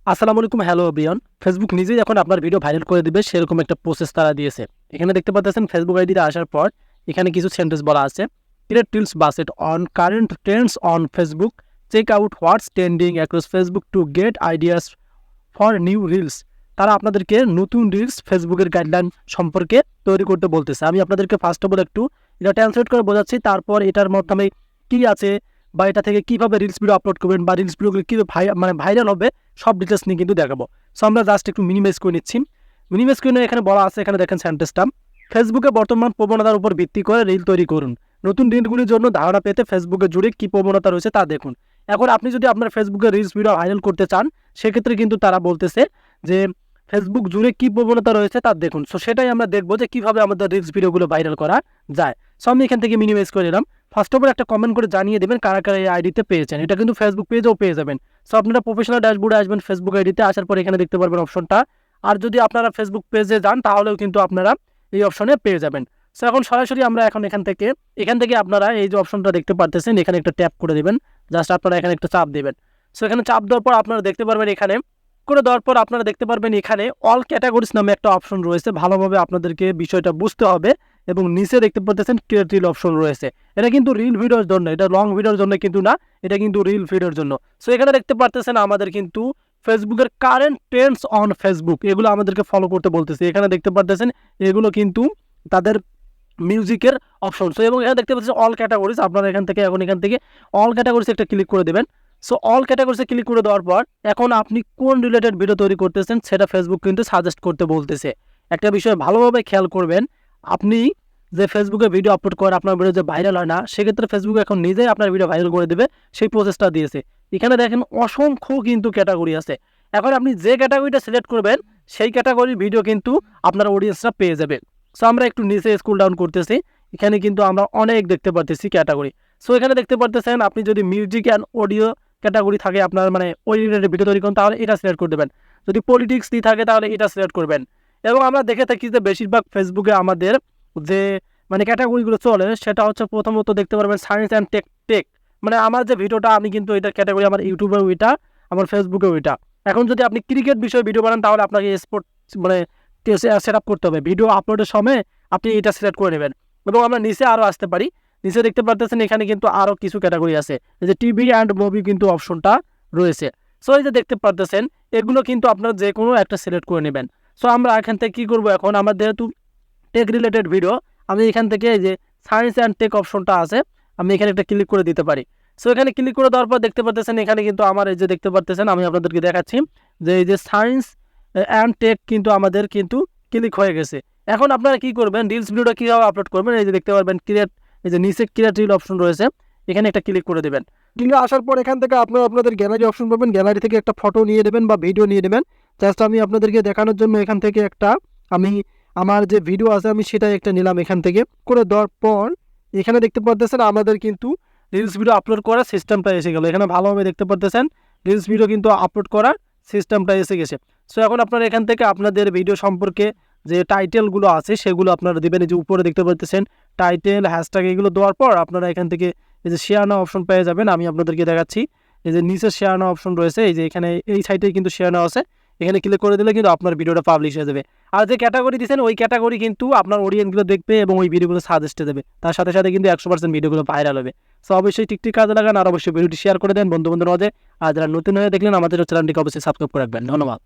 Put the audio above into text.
আসসালামু আলাইকুম, hello everyone. Facebook নিজেই এখন আপনার ভিডিও ভাইরাল করে দিবে সেরকম একটা প্রসেস তারা দিয়েছে। এখানে দেখতে পাচ্ছেন ফেসবুক আইডিতে আসার পর এখানে কিছু সেন্টেন্স বলা আছে। Create reels based on current trends on Facebook, check out what's trending across Facebook to get ideas for new reels. তারা আপনাদেরকে নতুন রিলস ফেসবুকের গাইডলাইন সম্পর্কে তৈরি করতে বলতেছে। আমি আপনাদেরকে ফার্স্ট অফ অল একটু এটা ট্রান্সলেট করে বোঝাচ্ছি, তারপর এটার মাধ্যমে কি আছে বা এটা থেকে কিভাবে রিলস ভিডিও আপলোড করবেন বা রিলস ভিডিওগুলো কীভাবে ভাইরাল হবে সব ডিটেলস নিয়ে কিন্তু দেখাবো। সো আমরা জাস্ট একটু মিনিমাইজ করে নিচ্ছি। মিনিমাইজ করে নিয়ে এখানে বলা আছে, এখানে দেখেন সেন্টেন্সটা, ফেসবুকে বর্তমান প্রবণতার উপর ভিত্তি করে রিল তৈরি করুন। নতুন রিলগুলির জন্য ধারণা পেতে ফেসবুকে জুড়ে কী প্রবণতা রয়েছে তা দেখুন। এখন আপনি যদি আপনার ফেসবুকে রিলস ভিডিও ভাইরাল করতে চান, সেক্ষেত্রে কিন্তু তারা বলতেছে যে ফেসবুক জুড়ে কী প্রবণতা রয়েছে তা দেখুন। সো সেটাই আমরা দেখবো যে কীভাবে আমাদের রিলস ভিডিওগুলো ভাইরাল করা যায়। সো আমি এখান থেকে মিনিমাইজ করে নিলাম। ফার্স্ট অফ অল একটা কমেন্ট করে জানিয়ে দেবেন কারা কারা এই আইডিতে পেয়েছেন। এটা কিন্তু ফেসবুক পেজেও পেয়ে যাবেন। সো আপনারা প্রফেশনাল ড্যাশবোর্ডে আসবেন, ফেসবুক আইডিতে আসার পর এখানে দেখতে পারবেন অপশনটা। আর যদি আপনারা ফেসবুক পেজে যান তাহলেও কিন্তু আপনারা এই অপশনে পেয়ে যাবেন। সো এখন সরাসরি আমরা এখান থেকে আপনারা এই যে অপশনটা দেখতে পারতেছেন, এখানে একটা ট্যাপ করে দেবেন। জাস্ট আপনারা এখানে একটা চাপ দেবেন। সো এখানে চাপ দেওয়ার পর আপনারা দেখতে পারবেন, এখানে করে দেওয়ার পর আপনারা দেখতে পারবেন এখানে অল ক্যাটাগরিজ নামে একটা অপশন রয়েছে। ভালোভাবে আপনাদেরকে বিষয়টা বুঝতে হবে। এবং নিচে দেখতে পাচ্ছেন ক্রিয়েট রিল অপশন রয়েছে। এটা কিন্তু রিল ভিডিওর জন্য, এটা লং ভিডিওর জন্য কিন্তু না, এটা কিন্তু রিল ভিডিওর জন্য। সো এখানে দেখতে পারতেছেন আমাদের কিন্তু ফেসবুকের কারেন্ট ট্রেন্ডস অন ফেসবুক, এগুলো আমাদেরকে ফলো করতে বলতেছে। এখানে দেখতে পারতেছেন এগুলো কিন্তু তাদের মিউজিকের অপশন। সো এবং এখানে দেখতে পাচ্ছেন অল ক্যাটাগরিজ, আপনারা এখান থেকে অল ক্যাটাগরিজ একটা ক্লিক করে দেবেন। সো অল ক্যাটাগরিজে ক্লিক করে দেওয়ার পর এখন আপনি কোন রিলেটেড ভিডিও তৈরি করতেছেন সেটা ফেসবুক কিন্তু সাজেস্ট করতে বলতেছে। একটা বিষয় ভালোভাবে খেয়াল করবেন, আপনি যে ফেসবুকে ভিডিও আপলোড করেন আপনার ভিডিও যে ভাইরাল হয় না, সেক্ষেত্রে ফেসবুক এখন নিজেই আপনার ভিডিও ভাইরাল করে দেবে, সেই প্রসেসটা দিয়েছে। এখানে দেখেন অসংখ্য কিন্তু ক্যাটাগরি আছে। এখন আপনি যে ক্যাটাগরিটা সিলেক্ট করবেন সেই ক্যাটাগরির ভিডিও কিন্তু আপনার অডিয়েন্সরা পেয়ে যাবে। সো আমরা একটু নিচে স্ক্রল ডাউন করতেছি, এখানে কিন্তু আমরা অনেক দেখতে পারতেছি ক্যাটাগরি। সো এখানে দেখতে পারতেছেন আপনি যদি মিউজিক অ্যান্ড অডিও ক্যাটাগরি থাকে আপনার ওই রিলেটেড ভিডিও তৈরি করেন তাহলে এটা সিলেক্ট করে দেবেন। যদি পলিটিক্স দিয়ে থাকে তাহলে এটা সিলেক্ট করবেন। এবং আমরা দেখে থাকি যে বেশিরভাগ ফেসবুকে আমাদের যে ক্যাটাগরিগুলো চলে সেটা হচ্ছে প্রথমত দেখতে পারবেন সায়েন্স অ্যান্ড টেক। আমার যে ভিডিওটা আমি কিন্তু এটা ক্যাটাগরি আমার ইউটিউবেও ওইটা, আমার ফেসবুকেও ওইটা। এখন যদি আপনি ক্রিকেট বিষয়ে ভিডিও বানান তাহলে আপনাকে স্পোর্ট সেট আপ করতে হবে। ভিডিও আপলোডের সময় আপনি এটা সিলেক্ট করে নেবেন। এবং আমরা নিচে আরও আসতে পারি, নিচে দেখতে পারতেছেন এখানে কিন্তু আরও কিছু ক্যাটাগরি আছে, এই যে টিভি অ্যান্ড মুভি কিন্তু অপশনটা রয়েছে। সো এই যে দেখতে পারতেছেন এগুলো কিন্তু আপনার যে কোনো একটা সিলেক্ট করে নেবেন। সো আমরা এখান থেকে কী করবো, এখন আমার যেহেতু টেক রিলেটেড ভিডিও, আমি এখান থেকে এই যে সায়েন্স অ্যান্ড টেক অপশনটা আছে, আমি এখানে একটা ক্লিক করে দিতে পারি। সো এখানে ক্লিক করে দেওয়ার পর দেখতে পারতেছেন এখানে কিন্তু আমার এই যে দেখতে পারতেছেন, আমি আপনাদেরকে দেখাচ্ছি যে এই যে সায়েন্স অ্যান্ড টেক কিন্তু আমাদের কিন্তু ক্লিক হয়ে গেছে। এখন আপনারা কি করবেন, রিলস ভিডিওটা কীভাবে আপলোড করবেন, এই যে দেখতে পারবেন এই যে নিচে ক্রিয়েট রিল অপশন রয়েছে, এখানে একটা ক্লিক করে দেবেন। ক্লিক আসার পর এখান থেকে আপনারা আপনাদের গ্যালারি অপশন পাবেন, গ্যালারি থেকে একটা ফটো নিয়ে নেবেন বা ভিডিও নিয়ে নেবেন। জাস্ট আমি আপনাদেরকে দেখানোর জন্য এখান থেকে আমি আমার যে ভিডিও আছে আমি সেটাই একটা নিলাম। এখান থেকে করে দেওয়ার পর এখানে দেখতে পারতেছেন আমাদের কিন্তু রিলস ভিডিও আপলোড করার সিস্টেমটা এসে গেল। এখানে ভালোভাবে দেখতে পারতেছেন রিলস ভিডিও কিন্তু আপলোড করার সিস্টেমটা এসে গেছে। সো এখন আপনারা এখান থেকে আপনাদের ভিডিও সম্পর্কে যে টাইটেলগুলো আছে সেগুলো আপনারা দেবেন। এই যে উপরে দেখতে পারতেছেন টাইটেল, হ্যাশট্যাগ, এগুলো দেওয়ার পর আপনারা এখান থেকে এই যে শেয়ার নাও অপশন পেয়ে যাবেন। আমি আপনাদেরকে দেখাচ্ছি, এই যে নিচে শেয়ার নাও অপশন রয়েছে, এই যে এখানে এই সাইটে কিন্তু শেয়ার নাও আছে, এখানে ক্লিক করে দিলে কিন্তু আপনার ভিডিওটা পাবলিশ হয়ে যাবে। আর যে ক্যাটাগরি দিচ্ছেন ওই ক্যাটাগরি কিন্তু আপনার অডিয়েন্সগুলো দেখবে এবং ওই ভিডিওগুলো সাজেস্টে দেবে, তার সাথে সাথে কিন্তু 100% ভিডিওগুলো ভাইরাল হবে। সো অবশ্যই টিকটিক কাজে লাগান আর অবশ্যই ভিডিওটি শেয়ার করে দেন বন্ধু বান্ধবের মধ্যে। আর যারা নতুন হয়ে দেখলেন আমাদের চ্যানেলটিকে অবশ্যই সাবস্ক্রাইব করে রাখবেন। ধন্যবাদ।